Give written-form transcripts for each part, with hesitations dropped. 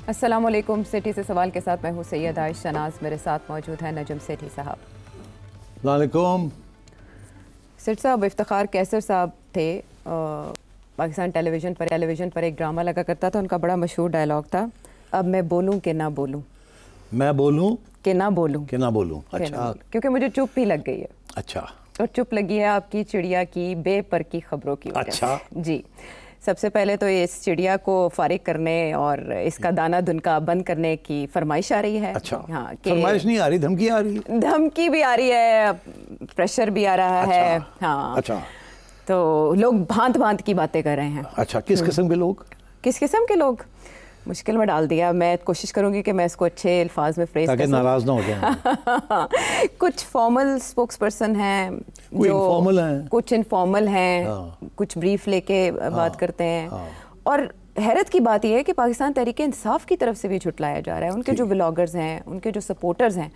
अस्सलाम वालेकुम। सिटी से सवाल के साथ मैं हूँ सैयद आयश शनाज, मेरे साथ मौजूद हैं नजम सेठी साहब। वालेकुम। सेठ साहब, इफ्तिखार कैसर साहब थे, पाकिस्तान टेलीविज़न पर एक ड्रामा लगा करता था, उनका बड़ा मशहूर डायलॉग था, अब मैं बोलूँ कि ना बोलूँ, मैं बोलूँ कि ना बोलूँ, कि ना बोलूँ। अच्छा, क्योंकि मुझे चुप ही लग गई है। अच्छा, और चुप लगी है आपकी चिड़िया की बेपर की खबरों की वजह से। अच्छा जी, सबसे पहले तो इस चिड़िया को फारिग करने और इसका दाना दुनका बंद करने की फरमाइश आ रही है। अच्छा, हाँ, फरमाइश नहीं आ रही, धमकी आ रही है। धमकी भी आ रही है, प्रेशर भी आ रहा है। हाँ, अच्छा, तो लोग भांत भांत की बातें कर रहे हैं। अच्छा, किस किस्म के लोग? किस किस्म के लोग? मुश्किल में डाल दिया। मैं कोशिश करूंगी कि मैं इसको अच्छे अल्फाज में फ्रेज ताकि नाराज ना हो जाए। कुछ फॉर्मल स्पोक्स पर्सन हैं, जो इनफॉर्मल हैं, कुछ इनफॉर्मल हैं, कुछ ब्रीफ लेके बात करते हैं। और हैरत की बात यह है कि पाकिस्तान तहरीक इंसाफ की तरफ से भी झुटलाया जा रहा है। उनके जो व्लॉगर्स हैं, उनके जो सपोर्टर्स हैं,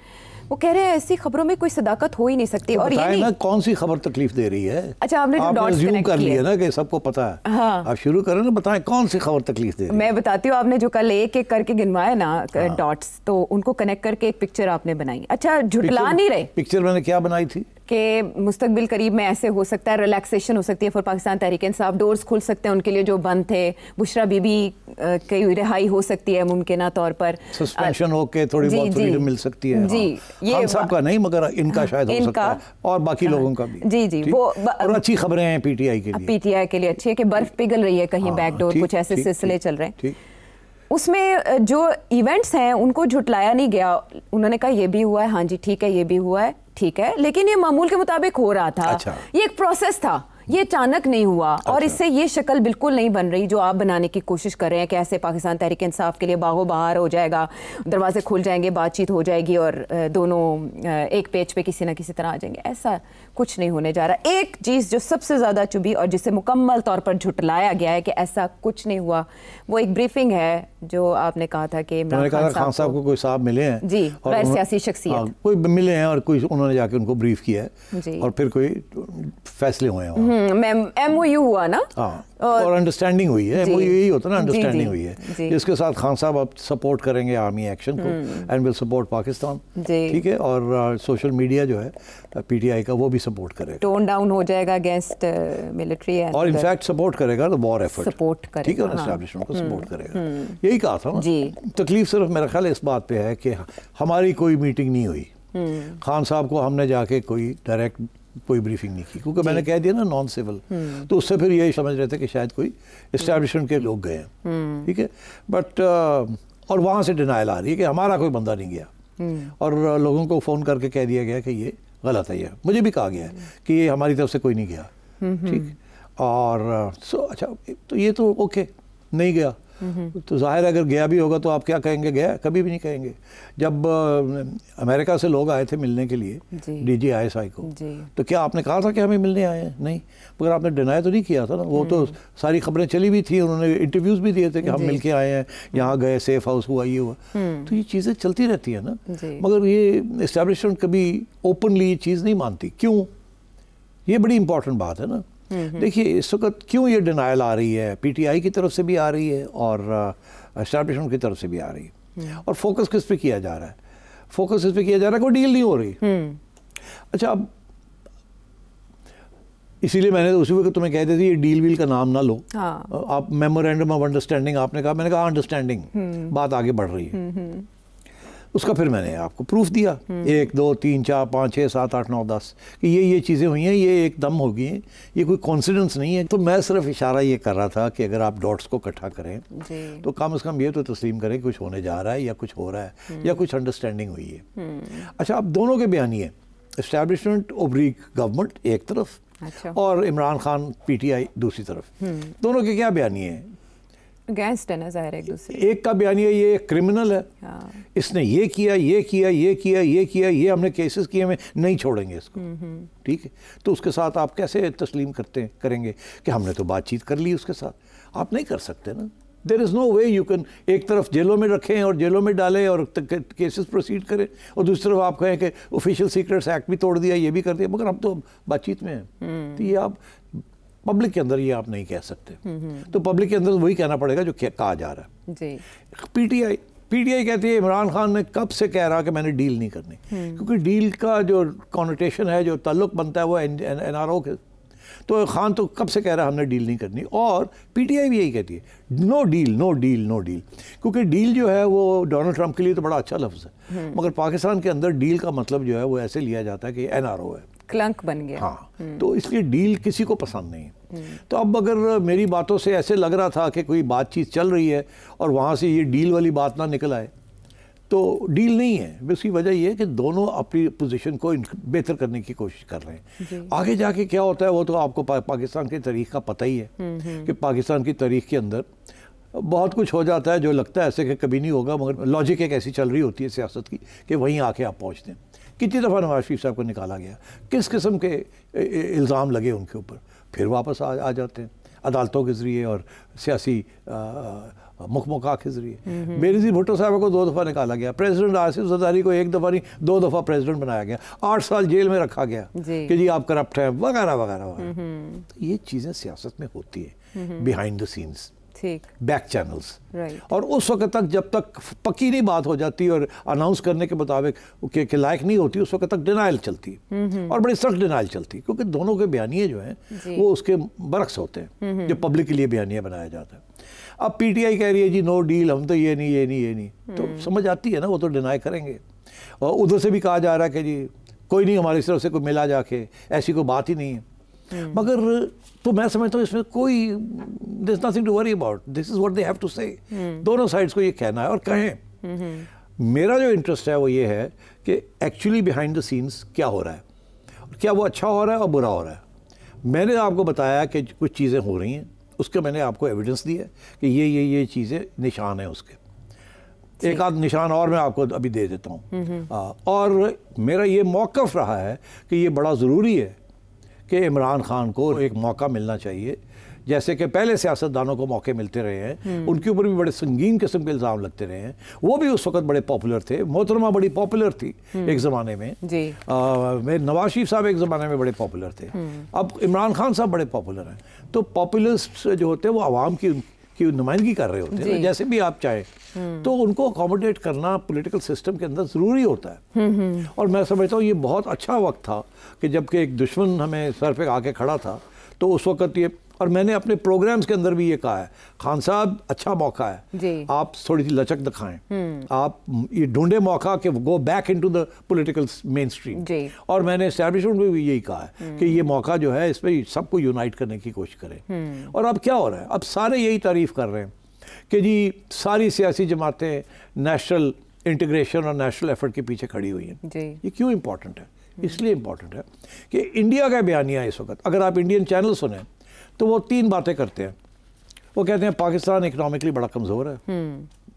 वो कह रहे हैं ऐसी खबरों में कोई सदाकत हो ही नहीं सकती। तो और ये ना कौन सी खबर तकलीफ दे रही है? अच्छा, आपने जो डॉट्स कनेक्ट कर लिया ना कि सबको पता है। हाँ, आप शुरू करें ना, बताएं कौन सी खबर तकलीफ दे रही है। मैं बताती हूँ। आपने जो कल एक एक करके गिनवाए ना डॉट्स, तो उनको कनेक्ट करके एक पिक्चर आपने बनाई। अच्छा, झुटला नहीं रहे। पिक्चर मैंने क्या बनाई थी कि मुस्तकबिल करीब में ऐसे हो सकता है, रिलैक्सेशन हो सकती है फॉर पाकिस्तान तहरीक इंसाफ, डोर्स खुल सकते हैं उनके लिए जो बंद थे, बुशरा बीबी की रिहाई हो सकती है मुमकिना तौर पर, सस्पेंशन होके थोड़ी बहुत फ्रीडम मिल सकती है। जी, ये खान साहब का नहीं मगर इनका शायद हो सकता है, और बाकी लोगों का भी। जी जी, वो और अच्छी खबरें हैं पीटीआई के लिए। पीटीआई के लिए अच्छी है कि बर्फ पिघल रही है कहीं, बैकडोर, कुछ ऐसे सिलसिले चल रहे हैं। उसमें जो इवेंट्स हैं उनको झुटलाया नहीं गया। उन्होंने कहा ये भी हुआ है, हाँ जी ठीक है, ये भी हुआ है, ठीक है, लेकिन ये मामूल के मुताबिक हो रहा था। अच्छा। ये एक प्रोसेस था, ये अचानक नहीं हुआ। अच्छा। और इससे ये शक्ल बिल्कुल नहीं बन रही जो आप बनाने की कोशिश कर रहे हैं कि ऐसे पाकिस्तान तहरीक इंसाफ के लिए बागो बहार हो जाएगा, दरवाजे खुल जाएंगे, बातचीत हो जाएगी और दोनों एक पेज पे किसी ना किसी तरह आ जाएंगे। ऐसा कुछ नहीं होने जा रहा। एक चीज़ जो सबसे ज़्यादा चुभी और जिसे मुकम्मल तौर पर झुटलाया गया है कि ऐसा कुछ नहीं हुआ, वो एक ब्रीफिंग है जो आपने कहा था कि इमरान खान साहब को कोई साहब मिले हैं जी, गैर सियासी शख्सियत कोई मिले हैं और कोई उन्होंने जाके उनको ब्रीफ किया है और फिर कोई फैसले हुए हैं। MOU हुआ ना, और अंडरस्टैंडिंग हुई है। MOU यही होता है ना, अंडरस्टैंडिंग हुई है, जिसके साथ खान साहब अब सपोर्ट करेंगे आर्मी एक्शन को एंड विल सपोर्ट पाकिस्तान, ठीक है। और सोशल मीडिया जो है पीटीआई का वो भी सपोर्ट करेगा, टोन डाउन हो जाएगा अगेंस्ट मिलिट्री और इनफैक्ट सपोर्ट करेगा तो वॉर एफर्ट सपोर्ट करेगा, ठीक है ना, एस्टैब्लिशमेंट को सपोर्ट करेगा। यही कहा था ना। तकलीफ सिर्फ मेरा ख्याल इस बात पे है कि हमारी कोई मीटिंग नहीं हुई, खान साहब को हमने जाके कोई डायरेक्ट कोई ब्रीफिंग नहीं की, क्योंकि मैंने कह दिया ना नॉन सिविल, तो उससे फिर यही समझ रहे थे कि शायद कोई एस्टैब्लिशमेंट के लोग गए हैं, ठीक है। बट और वहाँ से डिनाइल आ रही है कि हमारा कोई बंदा नहीं गया, और लोगों को फ़ोन करके कह दिया गया कि ये गलत है। ये मुझे भी कहा गया है कि ये हमारी तरफ से कोई नहीं गया, ठीक। और अच्छा, तो ये तो ओके, नहीं गया तो जाहिर है अगर गया भी होगा तो आप क्या कहेंगे, गया? कभी भी नहीं कहेंगे। जब अमेरिका से लोग आए थे मिलने के लिए DG ISI को, तो क्या आपने कहा था कि हमें मिलने आए हैं? नहीं, मगर आपने डिनाई तो नहीं किया था ना। वो तो सारी खबरें चली भी थी, उन्होंने इंटरव्यूज़ भी दिए थे कि हम मिल के आए हैं, यहाँ गए, सेफ हाउस हुआ, ये हुआ। तो ये चीज़ें चलती रहती है ना, मगर ये इस्टेब्लिशमेंट कभी ओपनली ये चीज़ नहीं मानती। क्यों? ये बड़ी इंपॉर्टेंट बात है ना। देखिए इस वक्त क्यों ये डिनाइल आ रही है, पीटीआई की तरफ से भी आ रही है और एस्टैब्लिशमेंट की तरफ से भी आ रही है, और फोकस किस पे किया जा रहा है? फोकस इस पे किया जा रहा है कोई डील नहीं हो रही। अच्छा, अब इसीलिए मैंने उसी वक्त तुम्हें कहते थे ये डील वील का नाम ना लो। आप मेमोरेंडम ऑफ अंडरस्टैंडिंग आपने कहा, मैंने कहा अंडरस्टैंडिंग, बात आगे बढ़ रही है। उसका फिर मैंने आपको प्रूफ दिया 1 2 3 4 5 6 7 8 9 10 कि ये चीज़ें हुई हैं, ये एकदम हो गई हैं, ये कोई कॉन्सिडेंस नहीं है। तो मैं सिर्फ इशारा ये कर रहा था कि अगर आप डॉट्स को इकट्ठा करें तो कम से कम ये तो तस्लीम करें कुछ होने जा रहा है या कुछ हो रहा है या कुछ अंडरस्टैंडिंग हुई है। अच्छा, अब दोनों के बयानिए, इस्टेब्लिशमेंट ओब्रीक गवर्नमेंट एक तरफ, अच्छा, और इमरान खान पीटीआई दूसरी तरफ, दोनों के क्या बयानिए हैं? अगेंस्ट है ना, जाहिर है एक दूसरे। एक का बयानिया ये क्रिमिनल है, इसने ये किया, ये किया, ये किया, ये किया, ये हमने केसेस किए, में नहीं छोड़ेंगे इसको, ठीक है। तो उसके साथ आप कैसे तस्लीम करेंगे कि हमने तो बातचीत कर ली उसके साथ? आप नहीं कर सकते ना। There is no way you can एक तरफ जेलों में रखें और जेलों में डालें और केसेस प्रोसीड करें, और दूसरी तरफ आप कहें कि ऑफिशियल सीक्रेट्स एक्ट भी तोड़ दिया, ये भी कर दिया, मगर हम तो बातचीत में हैं। तो ये आप पब्लिक के अंदर ये आप नहीं कह सकते। तो पब्लिक के अंदर वही कहना पड़ेगा जो कहा जा रहा है जी। पीटीआई कहती है इमरान खान ने कब से कह रहा कि मैंने डील नहीं करनी, क्योंकि डील का जो कॉनोटेशन है, जो ताल्लुक बनता है वो एनआरओ के, तो खान तो कब से कह रहा है हमने डील नहीं करनी। और पीटीआई भी यही कहती है no deal no deal no deal, क्योंकि डील जो है वो डोनाल्ड ट्रंप के लिए तो बड़ा अच्छा लफ्ज़ है, मगर पाकिस्तान के अंदर डील का मतलब जो है वो ऐसे लिया जाता है कि एनआरओ है, क्लंक बन गया। हाँ, तो इसलिए डील किसी को पसंद नहीं है। तो अब अगर मेरी बातों से ऐसे लग रहा था कि कोई बातचीत चल रही है और वहाँ से ये डील वाली बात ना निकल आए, तो डील नहीं है। उसकी वजह ये है कि दोनों अपनी पोजीशन को बेहतर करने की कोशिश कर रहे हैं। आगे जाके क्या होता है वो तो आपको पाकिस्तान की तारीख का पता ही है कि पाकिस्तान की तारीख के अंदर बहुत कुछ हो जाता है जो लगता है ऐसे कि कभी नहीं होगा, मगर लॉजिक एक ऐसी चल रही होती है सियासत की कि वहीं आके आप पहुँचते हैं। कितनी दफ़ा नवाज शरीफ साहब को निकाला गया, किस किस्म के इल्ज़ाम लगे उनके ऊपर, फिर वापस आ जाते हैं अदालतों के ज़रिए और सियासी मुखमुखा के ज़रिए। बेनज़ीर भुट्टो साहब को 2 दफ़ा निकाला गया, प्रेसिडेंट आसिफ ज़रदारी को 1 दफ़ा नहीं 2 दफ़ा प्रेसिडेंट बनाया गया, 8 साल जेल में रखा गया कि जी आप करप्ट हैं वगैरह वगैरह वगैरह। तो ये चीज़ें सियासत में होती है behind the scenes, back channels. और उस वक्त तक जब तक पक्की नहीं बात हो जाती और अनाउंस करने के मुताबिक के लायक नहीं होती, उस वक्त तक डिनाइल चलती और बड़ी सख्त डिनाइल चलती, क्योंकि दोनों के बयानिए जो हैं वो उसके बरक्स होते हैं जो पब्लिक के लिए बयानिया बनाया जाता है। अब पीटीआई कह रही है जी नो डील, हम तो ये नहीं, तो समझ आती है ना, वो तो डिनाई करेंगे। और उधर से भी कहा जा रहा है कि जी कोई नहीं, हमारी तरफ से कोई मिला जाके, ऐसी कोई बात ही नहीं है। मगर तो मैं समझता हूँ इसमें कोई there is nothing to worry about, this is what they have to say. दोनों साइड्स को ये कहना है और कहें। मेरा जो इंटरेस्ट है वो ये है कि एक्चुअली बिहाइंड द सीन्स क्या हो रहा है, क्या वो अच्छा हो रहा है और बुरा हो रहा है। मैंने आपको बताया कि कुछ चीज़ें हो रही हैं, उसके मैंने आपको एविडेंस दिया कि ये चीज़ें निशान हैं उसके। एक आध निशान और मैं आपको अभी दे देता हूँ। और मेरा ये मौक़िफ़ रहा है कि ये बड़ा ज़रूरी है कि इमरान खान को एक मौका मिलना चाहिए, जैसे कि पहले सियासतदानों को मौके मिलते रहे हैं, उनके ऊपर भी बड़े संगीन किस्म के इल्ज़ाम लगते रहे हैं। वो भी उस वक्त बड़े पॉपुलर थे, मोहतरमा बड़ी पॉपुलर थी एक ज़माने में, नवाज शरीफ साहब एक ज़माने में बड़े पॉपुलर थे, अब इमरान खान साहब बड़े पॉपुलर हैं। तो पॉपुलिस्ट जो होते हैं वो आवाम की नुमाइंदगी कर रहे होते हैं, जैसे भी आप चाहें, तो उनको अकोमोडेट करना पॉलिटिकल सिस्टम के अंदर ज़रूरी होता है। और मैं समझता हूँ ये बहुत अच्छा वक्त था कि जबकि एक दुश्मन हमें सर पे आके खड़ा था, तो उस वक्त ये, और मैंने अपने प्रोग्राम्स के अंदर भी ये कहा है, खान साहब अच्छा मौका है, आप थोड़ी सी लचक दिखाएं, आप ये ढूंढे मौका कि go back into the political main stream. और मैंने एस्टैब्लिशमेंट में भी यही कहा है कि ये मौका जो है इसमें सबको यूनाइट करने की कोशिश करें। और अब क्या हो रहा है, अब सारे यही तारीफ़ कर रहे हैं कि जी सारी सियासी जमातें नेशनल इंटीग्रेशन और नेशनल एफर्ट के पीछे खड़ी हुई हैं। ये क्यों इम्पोर्टेंट है? इसलिए इम्पोर्टेंट है कि इंडिया का बयानिया इस वक्त, अगर आप इंडियन चैनल सुने तो वो 3 बातें करते हैं। वो कहते हैं पाकिस्तान इकोनॉमिकली बड़ा कमज़ोर है,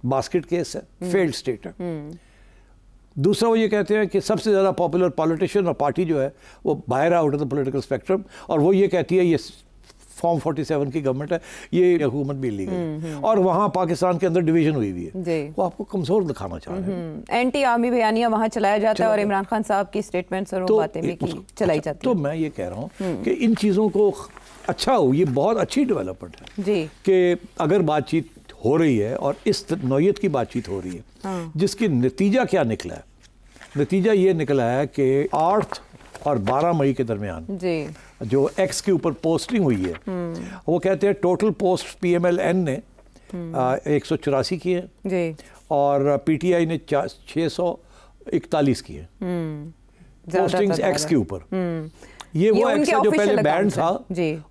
बास्केट केस है, फेल्ड स्टेट है। दूसरा वो ये कहते हैं कि सबसे ज़्यादा पॉपुलर पॉलिटिशियन और पार्टी जो है वो बाहर out of the political spectrum, और वो ये कहती है ये फॉर्म 47 की गवर्नमेंट है, ये हुकूमत भी इलीगल, और वहाँ पाकिस्तान के अंदर डिवीजन हुई हुई है। वो आपको कमज़ोर दिखाना चाह रहे हैं। एंटी आर्मी बयानिया वहाँ चलाया जाता है और इमरान खान साहब की स्टेटमेंट्स और वो बातें भी चलाई जाती है। तो मैं ये कह रहा हूँ कि इन चीज़ों को अच्छा हो, ये बहुत अच्छी डेवलपमेंट है जी, कि अगर बातचीत हो रही है और इस नौयत की बातचीत हो रही है, जिसकी नतीजा क्या निकला है? नतीजा ये निकला है कि 8 और 12 मई के दरमियान जी जो एक्स के ऊपर पोस्टिंग हुई है, वो कहते हैं टोटल पोस्ट PMLN ने 184 की है जी, और PTI ने 641 की है पोस्टिंग्स एक्स के ऊपर। ये वो एक्स है जो पहले बैन था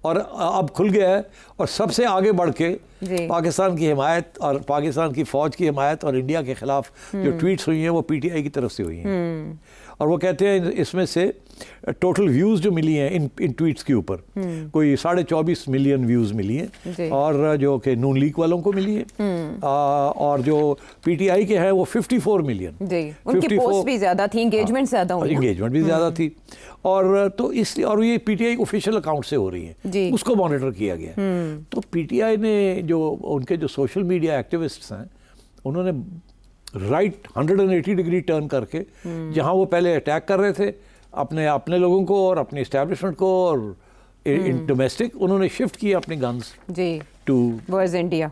और अब खुल गया है, और सबसे आगे बढ़ के पाकिस्तान की हिमायत और पाकिस्तान की फ़ौज की हिमायत और इंडिया के ख़िलाफ़ जो ट्वीट्स हुई हैं वो PTI की तरफ से हुई हैं। और वो कहते हैं इसमें से टोटल व्यूज़ जो मिली हैं इन ट्वीट्स के ऊपर कोई 24.5 मिलियन व्यूज़ मिली हैं, और जो कि नून लीग वालों को मिली है, और जो PTI के हैं वो 54 मिलियन। उनकी पोस्ट भी ज़्यादा थी, एंगेजमेंट ज़्यादा हुई, एंगेजमेंट भी ज़्यादा थी। और तो इसलिए, और ये PTI ऑफिशियल अकाउंट से हो रही है, उसको मॉनिटर किया गया। तो PTI ने जो उनके जो सोशल मीडिया एक्टिविस्ट्स हैं, उन्होंने राइट 180 डिग्री टर्न करके, जहां वो पहले अटैक कर रहे थे अपने लोगों को और अपने इस्टेब्लिशमेंट को और इन डोमेस्टिक उन्होंने शिफ्ट किया अपने गन्स जी टूवर्ड्स इंडिया।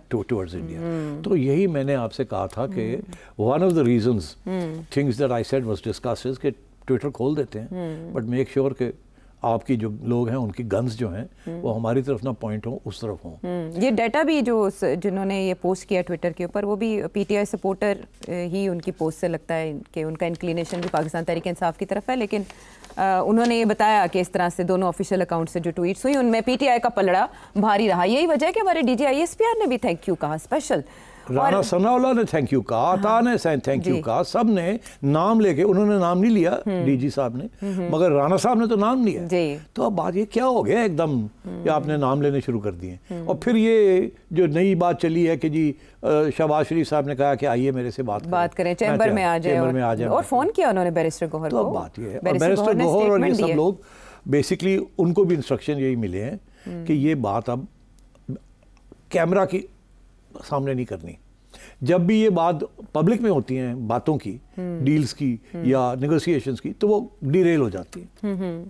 तो यही मैंने आपसे कहा था कि one of the reasons things that I said was discussed is कि ट्विटर खोल देते हैं बट मेक श्योर कि आपकी जो लोग हैं उनकी गन्स जो हैं वो हमारी तरफ ना पॉइंट हो, उस तरफ हों। ये डाटा भी जो जिन्होंने ये पोस्ट किया ट्विटर के ऊपर वो भी पीटीआई सपोर्टर ही उनकी पोस्ट से लगता है कि उनका इंक्लिनेशन भी पाकिस्तान तहरीक इंसाफ की तरफ है, लेकिन उन्होंने ये बताया कि इस तरह से दोनों ऑफिशियल अकाउंट से जो ट्वीट्स हुई उनमें पीटीआई का पलड़ा भारी रहा। यही वजह है कि हमारे डीजीआईएसपीआर ने भी थैंक यू कहा स्पेशल, राना सनाउल्लाह ने थैंक यू कहा, अता ने थैंक यू कहा, सब ने नाम लेके, उन्होंने नाम नहीं लिया डीजी साहब ने मगर राना साहब ने तो नाम लिया। तो अब बात ये क्या हो गया एकदम कि आपने नाम लेने शुरू कर दिए। और फिर ये जो नई बात चली है कि जी शहबाज शरीफ साहब ने कहा कि आइए मेरे से बात करें, चैम्बर में आ जाए और फोन किया उन्होंने बैरिस्टर गौहर को। तो बात ये है और बैरिस्टर गौहर और ये सब लोग बेसिकली उनको भी इंस्ट्रक्शन यही मिले हैं कि ये बात अब कैमरा की सामने नहीं करनी। जब भी ये बात पब्लिक में होती हैं बातों की, डील्स की या नेगोशिएशंस की, तो वो डिरेल हो जाती है।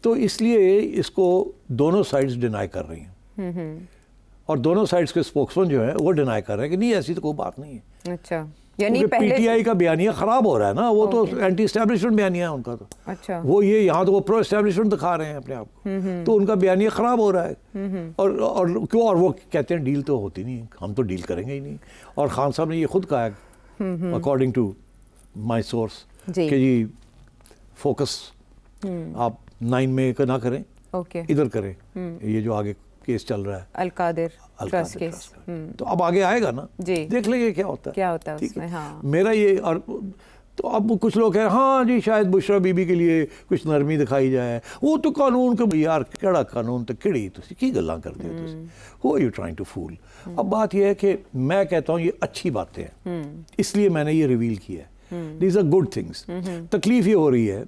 तो इसलिए इसको दोनों साइड्स डिनाई कर रही हैं और दोनों साइड्स के स्पोक्समैन जो है वो डिनाई कर रहे हैं कि नहीं ऐसी तो कोई बात नहीं है। अच्छा, यानी पीटीआई का बयानिया खराब हो रहा है ना, वो तो एंटी एस्टैब्लिशमेंट बयानिया है उनका। तो अच्छा, वो ये यहाँ तो वो प्रो एस्टैब्लिशमेंट दिखा रहे हैं अपने आप को, तो उनका बयानिया खराब हो रहा है। और क्यों, और वो कहते हैं डील तो होती नहीं, हम तो डील करेंगे ही नहीं। और खान साहब ने ये खुद कहा है अकॉर्डिंग टू माई सोर्स कि जी फोकस आप 9 में ना करें, इधर करें, ये जो आगे केस चल रहा है अल-कादिर ट्रस्ट केस, तो अब आगे आएगा ना, देख लेंगे क्या होता है उसमें। हाँ। मेरा ये और तो अब कुछ लोग कह रहे हैं हाँ जी शायद बुशरा बीबी के लिए कुछ नरमी दिखाई जाए, वो तो कानून के यार केड़ा कानून तो केड़ी तुसी की गल्लां करदे हो तुसी, who are you trying to fool. अब बात यह है कि मैं कहता हूँ ये अच्छी बातें हैं, इसलिए मैंने ये रिवील किया है, दीज आर गुड थिंग्स। तकलीफ ये हो रही है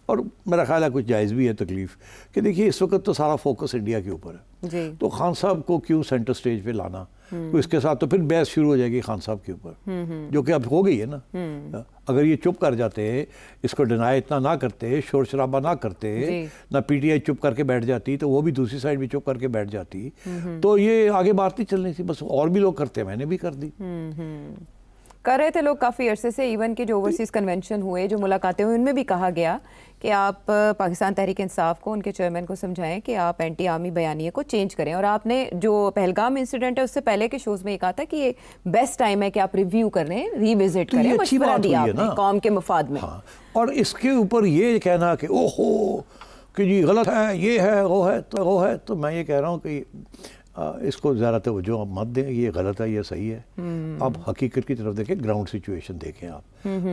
और मेरा ख्याल है कुछ जायज़ भी है तकलीफ कि देखिए इस वक्त तो सारा फोकस इंडिया के ऊपर है, तो खान साहब को क्यों सेंटर स्टेज पे लाना, तो इसके साथ तो फिर बहस शुरू हो जाएगी खान साहब के ऊपर, जो कि अब हो गई है ना। अगर ये चुप कर जाते, इसको डिनाई इतना ना करते, शोर शराबा ना करते, ना पीटीआई चुप करके बैठ जाती, तो वो भी दूसरी साइड भी चुप करके बैठ जाती, तो ये आगे बात नहीं चलनी थी। बस और भी लोग करते, मैंने भी कर दी, कर रहे थे लोग काफ़ी अरसे से। इवन के जो ओवरसीज़ कन्वेंशन हुए, जो मुलाकातें हुई, उनमें भी कहा गया कि आप पाकिस्तान तहरीक इंसाफ को, उनके चेयरमैन को समझाएं कि आप एंटी आर्मी बयानिए को चेंज करें। और आपने जो पहलगाम इंसिडेंट है उससे पहले के शोज़ में ये कहा था कि ये बेस्ट टाइम है कि आप रिव्यू करें, रिविजिट करें, मशवरा दिया आपने कौम के मफाद में। हाँ। और इसके ऊपर ये कहना कि ओहो कि जी गलत है, ये है, वो है, तो मैं ये कह रहा हूँ कि इसको ज़्यादा तवज्जो मत दें, ये गलत है, ये सही है। अब हकीकत की तरफ देखें, ग्राउंड सिचुएशन देखें आप।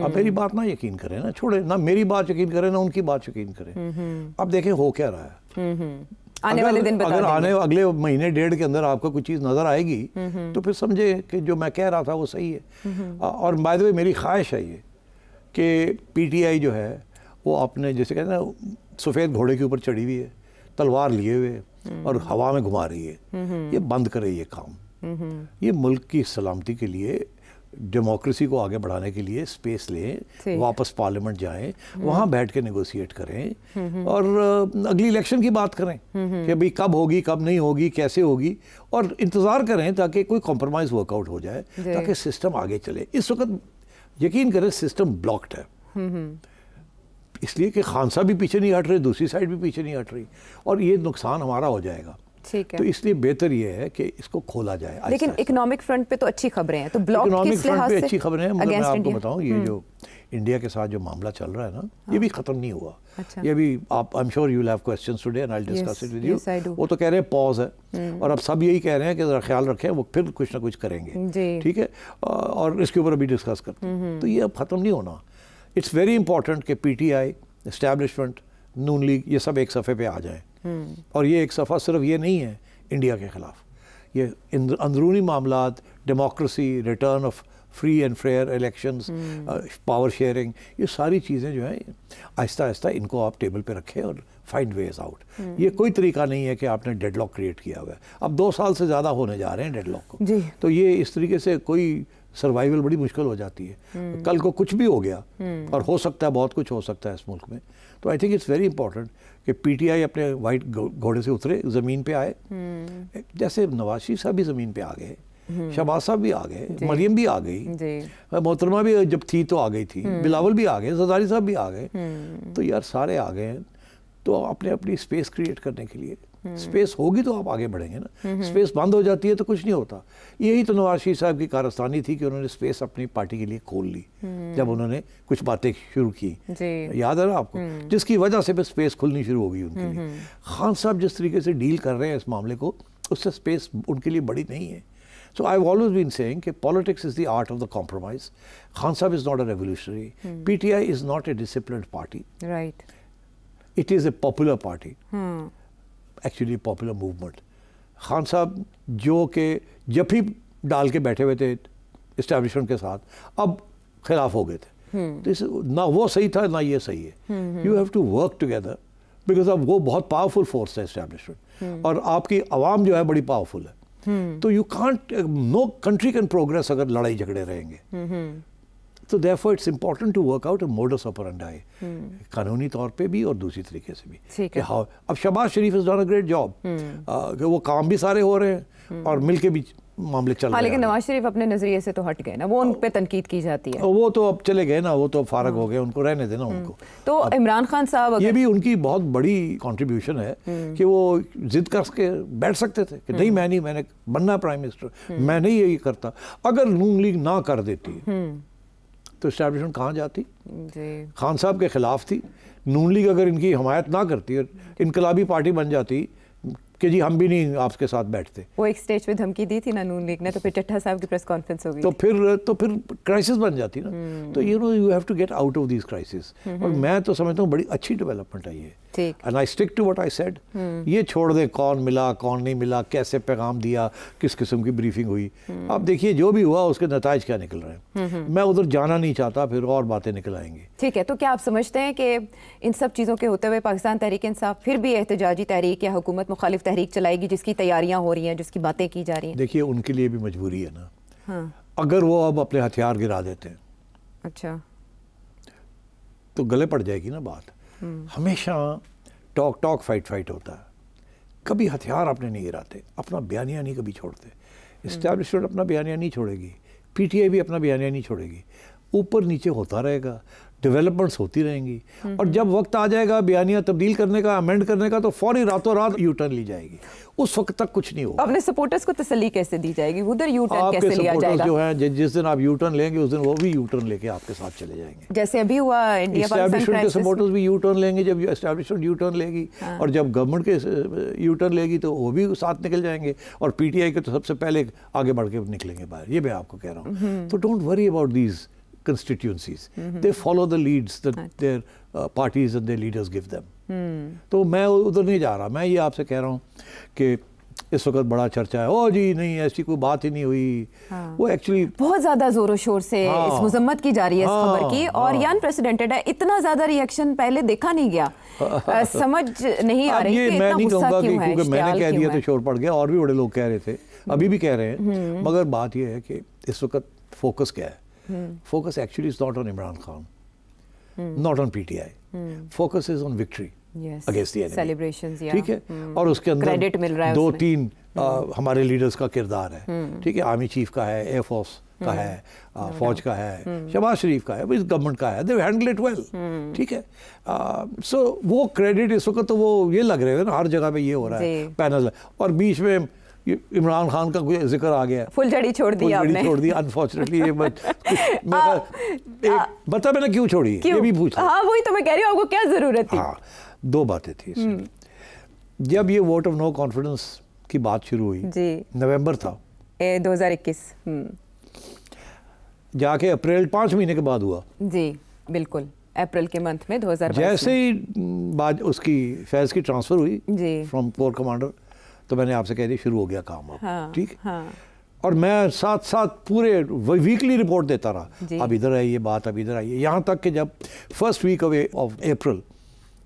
अब मेरी बात ना यकीन करें ना, छोड़े ना मेरी बात यकीन करें ना उनकी बात यकीन करें। अब देखें हो क्या रहा है, आने वाले दिन अगर अगले महीने डेढ़ के अंदर आपको कुछ चीज़ नज़र आएगी तो फिर समझे कि जो मैं कह रहा था वो सही है। और बाय द वे मेरी ख्वाहिश है ये कि पीटीआई जो है वो अपने जैसे कहते हैं ना सफ़ेद घोड़े के ऊपर चढ़ी हुई है, तलवार लिए हुए और हवा में घुमा रही है, ये बंद करे ये काम। ये मुल्क की सलामती के लिए, डेमोक्रेसी को आगे बढ़ाने के लिए स्पेस लें, वापस पार्लियामेंट जाएं, वहाँ बैठ के नेगोशिएट करें और अगली इलेक्शन की बात करें कि भाई कब होगी, कब नहीं होगी, कैसे होगी, और इंतज़ार करें ताकि कोई कॉम्प्रोमाइज़ वर्कआउट हो जाए, ताकि सिस्टम आगे चले। इस वक्त यकीन करें सिस्टम ब्लॉक्ड है, इसलिए कि खान साहब भी पीछे नहीं हट रहे, दूसरी साइड भी पीछे नहीं हट रही, और ये नुकसान हमारा हो जाएगा। ठीक है, तो इसलिए बेहतर ये है कि इसको खोला जाए। लेकिन इकोनॉमिक फ्रंट पे तो अच्छी खबरें हैं, तो इकोनॉमिक फ्रंट पे अच्छी खबरें हैं। मगर मैं आपको बताऊं, ये जो इंडिया के साथ जो मामला चल रहा है ना, ये भी खत्म नहीं हुआ। अच्छा। ये भी आप, I am sure you will have questions today and I will discuss it with you. वो तो कह रहे हैं पॉज है, और अब सब यही कह रहे हैं कि जरा ख्याल रखें, वो फिर कुछ ना कुछ करेंगे, ठीक है, और इसके ऊपर अभी डिस्कस करते हैं। तो ये अब खत्म नहीं होना। इट्स वेरी इंपॉर्टेंट कि पीटीआई, एस्टैब्लिशमेंट, नून लीग, ये सब एक सफ़े पे आ जाएं। और ये एक सफ़ा सिर्फ ये नहीं है इंडिया के ख़िलाफ़, ये अंदरूनी मामलात, democracy, return of free and fair elections, power sharing, ये सारी चीज़ें जो हैं आहिस्ता आहिस्ता इनको आप टेबल पे रखें और फाइंड वेज आउट। ये कोई तरीका नहीं है कि आपने डेडलॉक क्रिएट किया हुआ है। अब 2 साल से ज़्यादा होने जा रहे हैं डेडलॉक को, तो ये इस तरीके से कोई सर्वाइवल बड़ी मुश्किल हो जाती है। कल को कुछ भी हो गया, और हो सकता है बहुत कुछ हो सकता है इस मुल्क में, तो आई थिंक इट्स वेरी इंपॉर्टेंट कि पीटीआई अपने वाइट घोड़े से उतरे, ज़मीन पे आए, जैसे नवाज शरीफ साहब भी ज़मीन पे आ गए, शहबाज साहब भी आ गए, मरियम भी आ गई, मोहतरमा भी जब थी तो आ गई थी, बिलावल भी आ गए, ज़रदारी साहब भी आ गए, तो यार सारे आ गए हैं, तो अपने अपनी स्पेस क्रिएट करने के लिए स्पेस होगी तो आप आगे बढ़ेंगे ना। स्पेस बंद हो जाती है तो कुछ नहीं होता। यही तो नवाज शरीफ साहब की कारस्तानी थी कि उन्होंने स्पेस अपनी पार्टी के लिए खोल ली जब उन्होंने कुछ बातें शुरू की, याद है ना आपको, जिसकी वजह से बस स्पेस खुलनी शुरू हो गई उनके लिए। खान साहब जिस तरीके से डील कर रहे हैं इस मामले को, उससे स्पेस उनके लिए बड़ी नहीं है। So I've always been saying that politics is the art of the compromise. Khan Sahib is not a revolutionary. PTI is not a disciplined party. Right. It is a popular party. Actually a popular movement. Khan Sahib जो के जब ही डाल के बैठे हुए थे establishment के साथ, अब खिलाफ हो गए थे। तो ना वो सही था ना ये सही है। You have to work together because अब वो बहुत पावरफुल फोर्स है एस्टैब्लिशमेंट, और आपकी आवाम जो है बड़ी पावरफुल है। तो you can't, no country can progress अगर लड़ाई झगड़े रहेंगे। तो therefore it's important to work out a modus operandi, कानूनी तौर पे भी और दूसरी तरीके से भी। कि हाँ, अब Shahbaz Sharif is done a great job, वो काम भी सारे हो रहे हैं और मिलके भी मामले चल रहे हैं। लेकिन नवाज शरीफ अपने नजरिए से तो हट गए ना, वो उन पे तनकीद की जाती है। वो तो अब चले गए ना, वो तो फारग हो गए, उनको रहने देना उनको। तो इमरान खान साहब, ये भी उनकी बहुत बड़ी कंट्रीब्यूशन है कि वो जिद करके बैठ सकते थे कि नहीं मैंने बनना प्राइम मिनिस्टर, मैं नहीं यही करता। अगर नून लीग ना कर देती तो एस्टैब्लिशमेंट कहाँ जाती? खान साहब के खिलाफ थी। नून लीग अगर इनकी हिमायत ना करती और इनकलाबी पार्टी बन जाती कि जी हम भी नहीं आपके साथ बैठते। वो एक स्टेज पे धमकी दी थी ना नून लीग ने, तो फिर चट्टा साहब की प्रेस कॉन्फ्रेंस हो गई, तो फिर क्राइसिस बन जाती ना। तो you have to get out of this crisis. और मैं तो समझता हूँ बड़ी अच्छी डेवलपमेंट आई है। And I stick to what I said. ये छोड़ दे कौन मिला कौन नहीं मिला, कैसे पैगाम दिया, किस किस्म की ब्रीफिंग हुई, अब देखिए जो भी हुआ उसके नताइज क्या निकल रहे हैं। मैं उधर जाना नहीं चाहता, फिर और बातें निकल आएंगी। ठीक है, तो क्या आप समझते हैं कि इन सब चीज़ों के होते हुए पाकिस्तान तहरीक इंसाफ फिर भी एहतजाजी तहरीक या हुकूमत मुखालिफ तहरीक चलाएगी, जिसकी तैयारियां हो रही हैं, जिसकी बातें की जा रही हैं? देखिए उनके लिए भी मजबूरी है ना। अगर वो अब अपने हथियार गिरा देते हैं, अच्छा, तो गले पड़ जाएगी ना बात। हमेशा टॉक फाइट होता है, कभी हथियार आपने नहीं गिराते, अपना बयानिया नहीं कभी छोड़ते। एस्टैब्लिशमेंट अपना बयानिया नहीं छोड़ेगी, पीटीआई भी अपना बयानिया नहीं छोड़ेगी, ऊपर नीचे होता रहेगा, डेवलपमेंट्स होती रहेंगी। और जब वक्त आ जाएगा बयानिया तब्दील करने का, अमेंड करने का, तो फौरी रातों रात यू टर्न ली जाएगी। उस वक्त तक कुछ नहीं होगा। अपने सपोर्टर्स को तसल्ली कैसे दी जाएगी? उधर यू टर्न कैसे लिया जाएगा? जो है जिस दिन आप यू टर्न लेंगे उस दिन वो भी यू टर्न लेके आपके साथ चले जाएंगे। जैसे अभी हुआ इंडिया पाकिस्तान के सपोर्टर्स भी यू टर्न लेंगे जब एस्टैब्लिशमेंट यू टर्न लेगी, और जब गवर्नमेंट के यू टर्न लेगी तो वो भी साथ निकल जाएंगे, और पीटीआई के तो सबसे पहले आगे बढ़ के निकलेंगे बाहर। ये मैं आपको कह रहा हूँ। तो don't worry about these constituencies. They follow the leads that their parties and their leaders give them. तो मैं उधर नहीं जा रहा। मैं ये आपसे कह रहा हूँ कि इस वक्त बड़ा चर्चा है, ओ जी नहीं ऐसी कोई बात ही नहीं हुई। वो एक्चुअली बहुत ज्यादा जोरों शोर से इस मुजम्मत की जा रही है इस खबर की, और ये अनप्रेसिडेंटेड है। इतना ज्यादा रिएक्शन पहले देखा नहीं गया। समझ नहीं आ रही कि मैं नहीं कहूँगा कि क्योंकि मैंने कह दिया तो शोर पड़ गया, और भी बड़े लोग कह रहे थे, अभी भी कह रहे हैं। मगर बात यह है कि इस वक्त फोकस क्या है? Focus actually is not on Imran Khan, not on PTI. Focus is on victory against the enemy. Celebrations, yeah. ठीक है, और उसके अंदर क्रेडिट मिल रहा है, दो तीन हमारे लीडर्स का किरदार है। ठीक है, आर्मी चीफ का है, एयरफोर्स का है, फौज का है, शहबाज शरीफ का है, गवर्नमेंट का है। They handle it well. ठीक है, सो वो क्रेडिट इस वक्त तो वो ये लग रहे हैं ना, हर जगह पे ये हो रहा है पैनल, और बीच में इमरान खान का कोई जिक्र आ गया, फुलझड़ी छोड़ दी आपने। छोड़ दी अनफॉर्चुनेटली। ये बता मैंने क्यों छोड़ी, ये भी पूछ। हाँ वही तो मैं कह रही हूँ, आपको क्या जरूरत थी? हाँ, दो बातें थी इसमें। जब ये वोट ऑफ नो कॉन्फिडेंस की बात शुरू हुई जी, नवंबर था 2021, जाके अप्रैल 5 महीने के बाद हुआ जी, बिल्कुल अप्रैल के मंथ में 2022। जैसे ही बात उसकी फैज की ट्रांसफर हुई जी फ्रॉम कोर कमांडर, तो मैंने आपसे कह दिया शुरू हो गया काम अब। हाँ, ठीक है। हाँ। और मैं साथ साथ पूरे वीकली रिपोर्ट देता रहा, अब इधर आई ये बात, अब इधर आई है, यहाँ तक कि जब फर्स्ट वीक ऑफ अप्रैल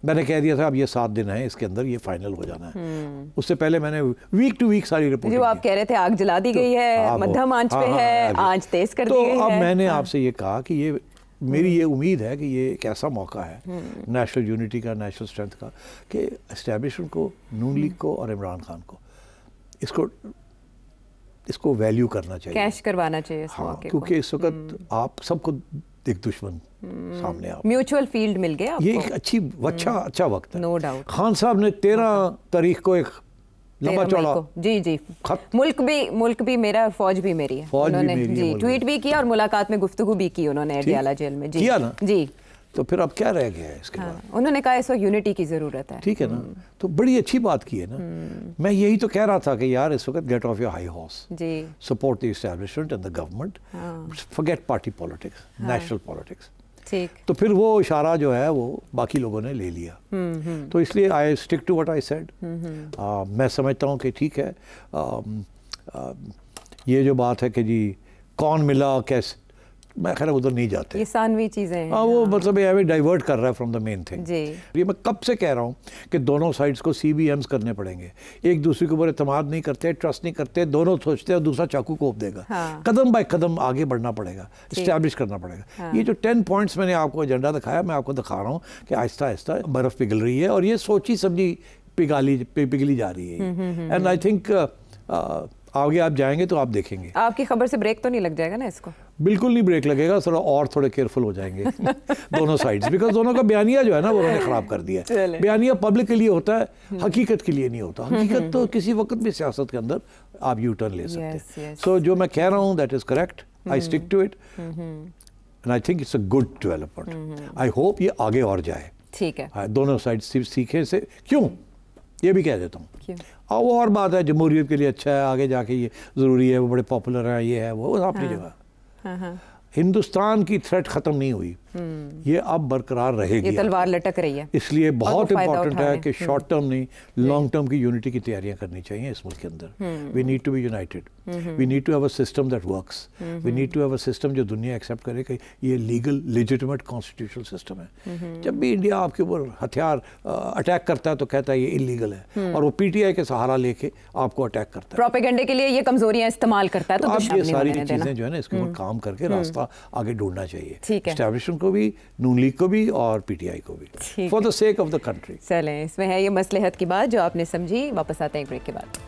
मैंने कह दिया था अब ये 7 दिन है, इसके अंदर ये फाइनल हो जाना है। उससे पहले मैंने वीक टू वीक सारी रिपोर्ट, जो आप कह रहे थे आग जला दी गई है, मध्यम आंच पे है, आंच तेज कर दी गई है। तो अब मैंने आपसे ये कहा कि ये मेरी ये उम्मीद है कि ये एक ऐसा मौका है नेशनल यूनिटी का, नेशनल स्ट्रेंथ का, कि एस्टेब्लिशमेंट को, नून लीग को और इमरान खान को इसको वैल्यू करना चाहिए, कैश करवाना चाहिए इस हाँ, मौके क्योंकि इस वक्त आप सबको एक दुश्मन सामने आप म्यूचुअल फील्ड मिल गया आपको। ये एक अच्छा वक्त है। No doubt. खान साहब ने 13 तारीख को एक लंबा चौड़ा जी मुल्क भी मेरा, फौज भी मेरी है, उन्होंने जी ट्वीट भी किया और मुलाकात में गुफ्तगू भी की उन्होंने अडयाला जेल में। जी किया ना जी। तो फिर अब क्या रह गया है इसके बाद? उन्होंने कहा इस वक्त यूनिटी की जरूरत है। ठीक है ना, तो बड़ी अच्छी बात की है ना। मैं यही तो कह रहा था कि यार इस वक्त get off your high horse, जी, support the establishment and the government, forget party politics, national politics. ठीक। तो फिर वो इशारा जो है वो बाकी लोगों ने ले लिया। तो इसलिए I stick to what I said. मैं समझता हूँ कि ठीक है, ये जो बात है कि जी कौन मिला कैसे, मैं खैर उधर नहीं जाते, ये सानवी चीजें हैं। हाँ, वो मतलब ये डाइवर्ट कर रहा है फ्रॉम द मेन थिंग। ये मैं कब से कह रहा हूँ कि दोनों साइड्स को CBMs करने पड़ेंगे। एक दूसरे के ऊपर एतमाद नहीं करते, ट्रस्ट नहीं करते, दोनों सोचते हैं और दूसरा चाकू कोप देगा। हाँ। कदम बाय कदम आगे बढ़ना पड़ेगा, इस्टेब्लिश करना पड़ेगा। हाँ। ये जो 10 पॉइंट्स मैंने आपको एजेंडा दिखाया, मैं आपको दिखा रहा हूँ कि आहिस्ता आहिस्ता बर्फ़ पिघल रही है और ये सोची समझी पिघली जा रही है। एंड आई थिंक आगे आप जाएंगे तो आप देखेंगे। आपकी खबर से ब्रेक तो नहीं लग जाएगा ना इसको? बिल्कुल नहीं ब्रेक लगेगा, और थोड़े केयरफुल हो जाएंगे दोनों साइड्स, बिकॉज दोनों का बयानिया जो है ना वो उन्होंने खराब कर दिया है। बयानिया पब्लिक के लिए होता है, हकीकत के लिए नहीं होता। हकीकत तो किसी वक्त भी सियासत के अंदर आप यू टर्न ले सकते हैं। सो जो मैं कह रहा हूँ that is correct, I stick to it and I think it's a good development. I hope ये आगे और जाए। ठीक है, दोनों साइड सीखे से, क्यों ये भी कह देता हूँ। वो और बात है, जमहूरियत के लिए अच्छा है, आगे जाके ये ज़रूरी है, वो बड़े पॉपुलर हैं, ये है वो अपनी जगह। हिंदुस्तान की थ्रेट खत्म नहीं हुई, ये अब बरकरार रहेगी, ये तलवार लटक रही है। इसलिए बहुत इंपॉर्टेंट है कि शॉर्ट टर्म नहीं, लॉन्ग टर्म की यूनिटी की तैयारियां करनी चाहिए इस मुल्क के अंदर। We need to be united, we need to have a system that works, we need to have a system जो दुनिया एक्सेप्ट करे कि ये लीगल लेजिटिमेट कॉन्स्टिट्यूशनल सिस्टम है। जब भी इंडिया आपके ऊपर हथियार अटैक करता है तो कहता है ये इलीगल है, और वो PTI के सहारा लेके आपको अटैक करता है, प्रोपेगेंडे के लिए ये कमजोरियां इस्तेमाल करता है। तो ये सारी चीजें जो है ना इसके ऊपर काम करके रास्ता आगे ढूंढना चाहिए, एस्टैब्लिशमेंट को भी, नून लीग को भी और PTI को भी, for the sake of the country. चलें, इसमें है ये मसलहत की बात जो आपने समझी। वापस आते हैं ब्रेक के बाद।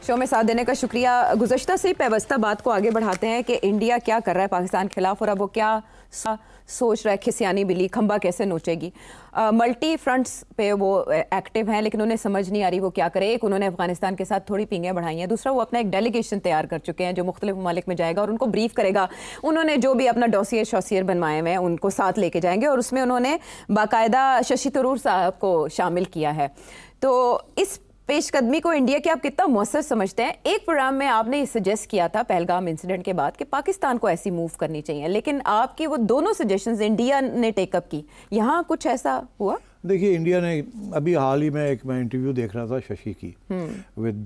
शो में साथ देने का शुक्रिया। गुज़श्ता से पैवस्ता बात को आगे बढ़ाते हैं कि इंडिया क्या कर रहा है पाकिस्तान के खिलाफ, और अब वो क्या सोच रहा है, खिसियानी बिल्ली खंबा कैसे नोचेगी। मल्टी फ्रंट्स पे वो एक्टिव हैं, लेकिन उन्हें समझ नहीं आ रही वो क्या करे। एक, उन्होंने अफगानिस्तान के साथ थोड़ी पींगें बढ़ाई हैं। दूसरा, वो अपना एक डेलीगेशन तैयार कर चुके हैं जो मुख्तलिफ ममालिक में जाएगा और उनको ब्रीफ करेगा। उन्होंने जो भी अपना डॉसियर बनवाए हुए हैं उनको साथ लेके जाएंगे, और उसमें उन्होंने बाकायदा शशि थरूर साहब को शामिल किया है। तो इस पेशकदमी को इंडिया के आप कितना मौसर समझते हैं? एक प्रोग्राम में आपने सजेस्ट किया था पहलगाम इंसिडेंट के बाद कि पाकिस्तान को ऐसी मूव करनी चाहिए, लेकिन आपकी वो दोनों सजेशंस इंडिया ने टेकअप की। यहाँ कुछ ऐसा हुआ? देखिए, इंडिया ने अभी हाल ही में एक मैं इंटरव्यू देख रहा था शशि की विद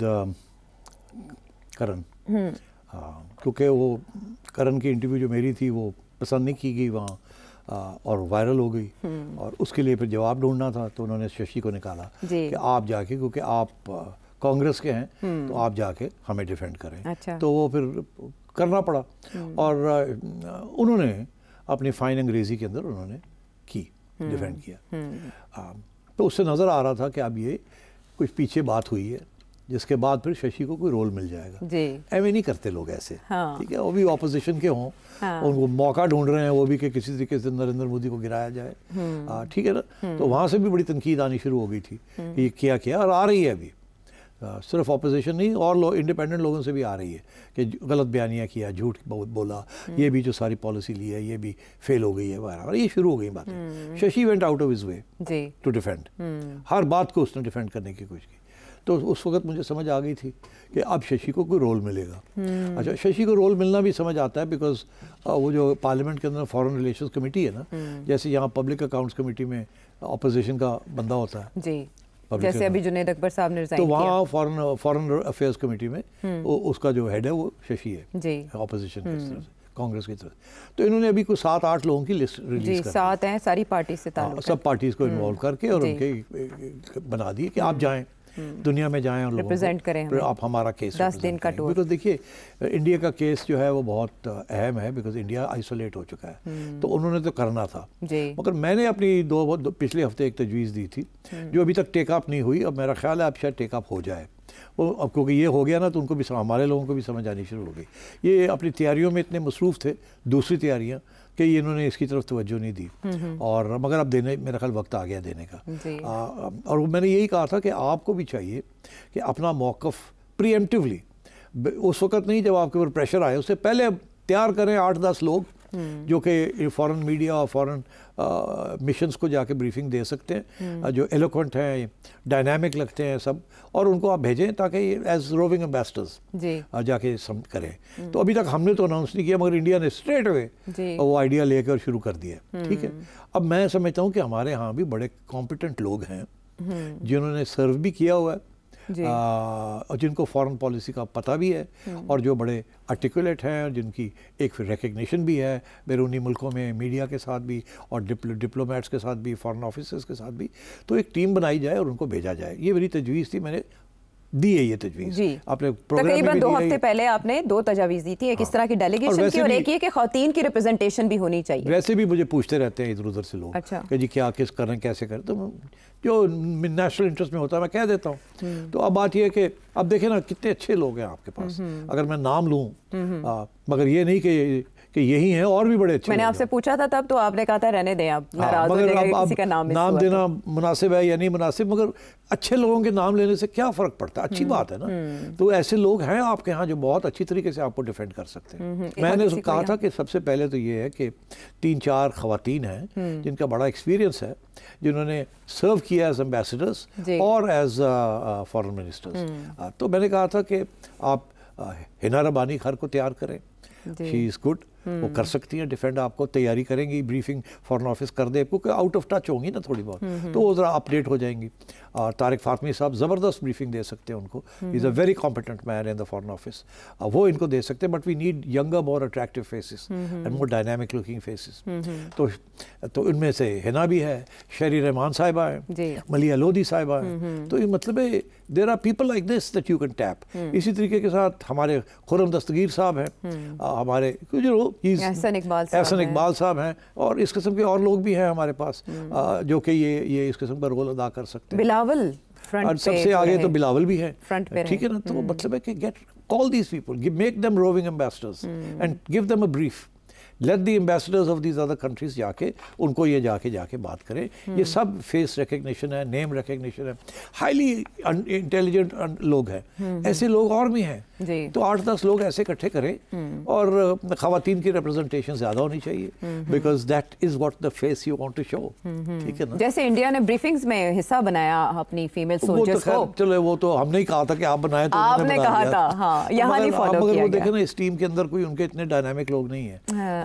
करण, क्योंकि वो करण की इंटरव्यू जो मेरी थी वो पसंद नहीं की गई वहाँ और वायरल हो गई, और उसके लिए फिर जवाब ढूंढना था। तो उन्होंने शशि को निकाला कि आप जाके, क्योंकि आप कांग्रेस के हैं, तो आप जाके हमें डिफेंड करें। अच्छा। तो वो फिर करना पड़ा, और उन्होंने अपनी फाइन अंग्रेज़ी के अंदर उन्होंने की, डिफेंड किया। तो उससे नज़र आ रहा था कि अब ये कुछ पीछे बात हुई है, जिसके बाद फिर शशि को कोई रोल मिल जाएगा। ऐवे नहीं करते लोग ऐसे। हाँ। ठीक है, वो भी ऑपोजिशन के हों। हाँ। उनको मौका ढूंढ रहे हैं वो भी कि किसी तरीके से नरेंद्र मोदी को गिराया जाए। ठीक है ना। तो वहाँ से भी बड़ी तनकीद आनी शुरू हो गई थी कि ये किया और आ रही है अभी। सिर्फ ऑपोजिशन नहीं, और इंडिपेंडेंट लोगों से भी आ रही है कि गलत बयानियाँ किया, झूठ बोला, ये भी जो सारी पॉलिसी ली है ये भी फेल हो गई है वगैरह, ये शुरू हो गई बातें। Shashi went out of his way to defend, हर बात को उसने डिफेंड करने की कोशिश की। तो उस वक्त मुझे समझ आ गई थी कि अब शशि को कोई रोल मिलेगा। अच्छा, शशि को रोल मिलना भी समझ आता है, बिकॉज वो जो पार्लियामेंट के अंदर फॉरेन रिलेशंस कमेटी है ना, जैसे यहाँ पब्लिक अकाउंट्स कमेटी में अपोजिशन का बंदा होता है जी, जैसे अभी जुनैद अकबर साहब ने रिजाइन किया, तो वहाँ फॉरेन अफेयर्स कमेटी में उसका जो हेड है वो शशि है अपोजिशन की तरफ से, कांग्रेस की तरफ। तो इन्होंने अभी कुछ 7-8 लोगों की लिस्ट रिलीज कर दी, 7 हैं, सारी पार्टी से ताल्लुक है, सब पार्टीज को इन्वॉल्व करके और उनके बना दिए कि आप जाएं दुनिया में जाएं और रिप्रेजेंट करें, आप हमारा केस 10 दिन का टूर। बिकॉज देखिए इंडिया का केस जो है वो बहुत अहम है, बिकॉज इंडिया आइसोलेट हो चुका है, तो उन्होंने तो करना था। मगर मैंने अपनी पिछले हफ्ते एक तजवीज़ दी थी जो अभी तक टेकअप नहीं हुई, अब मेरा ख्याल है अब शायद टेकअप हो जाए वो, अब क्योंकि ये हो गया ना तो उनको भी, हमारे लोगों को भी समझ आनी शुरू हो गई। ये अपनी तैयारियों में इतने मसरूफ़ थे, दूसरी तैयारियां, कि ये इन्होंने इसकी तरफ तवज्जो नहीं दी, और मगर अब देने, मेरा ख्याल वक्त आ गया देने का। और मैंने यही कहा था कि आपको भी चाहिए कि अपना मौक़िफ़ प्रीएम्प्टिवली, उस वक्त नहीं जब आपके ऊपर प्रेशर आए, उससे पहले तैयार करें 8-10 लोग जो कि फ़ॉरेन मीडिया और फ़ॉरेन मिशंस को जाके ब्रीफिंग दे सकते हैं, जो एलोक्वेंट हैं, डायनामिक लगते हैं सब, और उनको आप भेजें ताकि एज रोविंग एम्बेसडर्स जाके करें। तो अभी तक हमने तो अनाउंस नहीं किया, मगर इंडिया ने स्ट्रेट अवे वो आइडिया लेकर शुरू कर दिया। ठीक है, अब मैं समझता हूँ कि हमारे यहाँ भी बड़े कॉम्पिटेंट लोग हैं जिन्होंने सर्व भी किया हुआ है, और जिनको फॉरेन पॉलिसी का पता भी है, और जो बड़े आर्टिकुलेट हैं, जिनकी एक रिकग्निशन भी है बैरूनी मुल्कों में, मीडिया के साथ भी और डिप्लोमेट्स के साथ भी, फॉरेन ऑफिसर्स के साथ भी। तो एक टीम बनाई जाए और उनको भेजा जाए, ये मेरी तजवीज़ थी, मैंने दी है ये तजवीज़। आपने तकरीबन 2 हफ्ते पहले आपने 2 तजावीज़ दी थी, एक इस तरह की डेलीगेशन की और एक ये कि ख़वातीन की रिप्रेजेंटेशन भी होनी चाहिए। वैसे भी मुझे पूछते रहते हैं इधर उधर से लोग, अच्छा, कि जी क्या किस करें, कैसे करें, तो जो नेशनल इंटरेस्ट में होता है मैं कह देता हूँ। तो अब बात यह है कि अब देखें ना कितने अच्छे लोग हैं आपके पास, अगर मैं नाम लूँ, मगर ये नहीं कि यही हैं, और भी बड़े अच्छे। मैंने आपसे पूछा था तब तो आपने कहा था रहने दें, आप नाराज हो जाएंगे किसी का नाम देना मुनासिब है या नहीं मुनासिब, मगर अच्छे लोगों के नाम लेने से क्या फ़र्क पड़ता है, अच्छी बात है ना। तो ऐसे लोग हैं आपके यहाँ जो बहुत अच्छी तरीके से आपको डिफेंड कर सकते हैं। मैंने कहा था कि सबसे पहले तो ये है कि 3-4 ख़वातीन हैं जिनका बड़ा एक्सपीरियंस है, जिन्होंने सर्व किया एज एम्बेसडर्स और एज फॉरेन मिनिस्टर्स। तो मैंने कहा था कि आप हिना रबानी खर को तैयार करें, शी इज़ गुड, वो कर सकती है डिफेंड, आपको तैयारी करेंगी, ब्रीफिंग फॉरेन ऑफिस कर दे, क्योंकि आउट ऑफ टच होंगी ना थोड़ी बहुत, तो वो ज़रा अपडेट हो जाएंगी। और तारिक फातमी साहब ज़बरदस्त ब्रीफिंग दे सकते हैं उनको, is a very competent man in the foreign office, वो इनको दे सकते हैं। But we need younger, more attractive faces and more dynamic looking faces. तो इनमें से हिना भी है, शहरी रहमान साहिबा है, मलिया लोधी साहिबा है, तो ये मतलब है there are people like this that you can tap. इसी तरीके के साथ हमारे खुर्रम दस्तगीर साहब हैं, हमारे जो एहसन इकबाल साहब हैं, और इस किस्म के और लोग भी हैं हमारे पास जो कि ये इस किस्म का रोल अदा कर सकते हैं। बिलावल और सबसे आगे तो बिलावल भी है, ठीक है ना। तो मतलब है कि get call these people, make them roving ambassadors and give them a brief, let the ambassadors of these other countries जाके उनको ये जाके बात करें। ये सब फेस रिकग्निशन है, नेम रिकग्निशन है, हाईली इंटेलिजेंट लोग हैं, ऐसे लोग और भी हैं। तो 8-10 लोग ऐसे इकट्ठे करें, और ख़वातीन की रिप्रेजेंटेशन ज़्यादा होनी चाहिए, because that is what the face you want to show. ठीक है ना, जैसे इंडिया ने ब्रीफिंग्स में हिस्सा बनाया अपनी फीमेल सोल्जर्स को, चलो वो तो हमने ही कहा था कि आप बनाए, तो आपने कहा था, हाँ, यहाँ नहीं फॉलो किया गया। वो देखें ना, इस टीम के अंदर कोई उनके इतने डायनामिक लोग नहीं है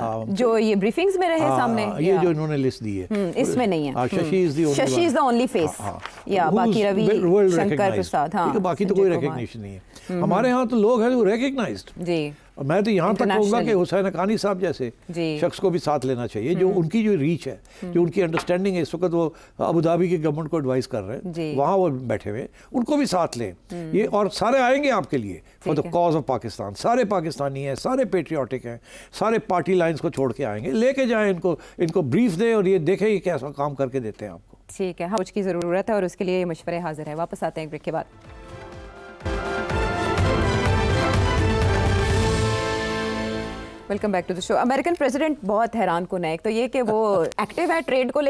जो ये ब्रीफिंग्स में रहे सामने। ये जो इन्होंने लिस्ट दी है इसमें नहीं है। Shashi is the only face, या बाकी रवि शंकर प्रसाद, हाँ, बाकी तो कोई रिकग्निशन नहीं है। हमारे यहाँ तो लोग हैं जो रिकग्नाइज्ड जी। मैं तो यहाँ तक कहूँगा कि हुसैन हक्कानी साहब जैसे शख्स को भी साथ लेना चाहिए, जो उनकी जो रीच है, जो उनकी अंडरस्टैंडिंग है। इस वक्त वो अबू धाबी की गवर्नमेंट को एडवाइस कर रहे हैं, वहाँ वो बैठे हुए, उनको भी साथ लें ये, और सारे आएंगे आपके लिए for the cause of Pakistan. सारे पाकिस्तानी हैं, सारे पेट्रियाटिक हैं, सारे पार्टी लाइन्स को छोड़ के आएंगे, लेके जाएँ इनको ब्रीफ दें, और ये देखें ये कैसा काम करके देते हैं आपको। ठीक है, कुछ की ज़रूरत है और उसके लिए मशवरे हाजिर है। वापस आते हैं ब्रेक के बाद। Welcome back to the show. American president बहुत हैरान कुन है, एक तो ये कि वो एक्टिव है ट्रेड को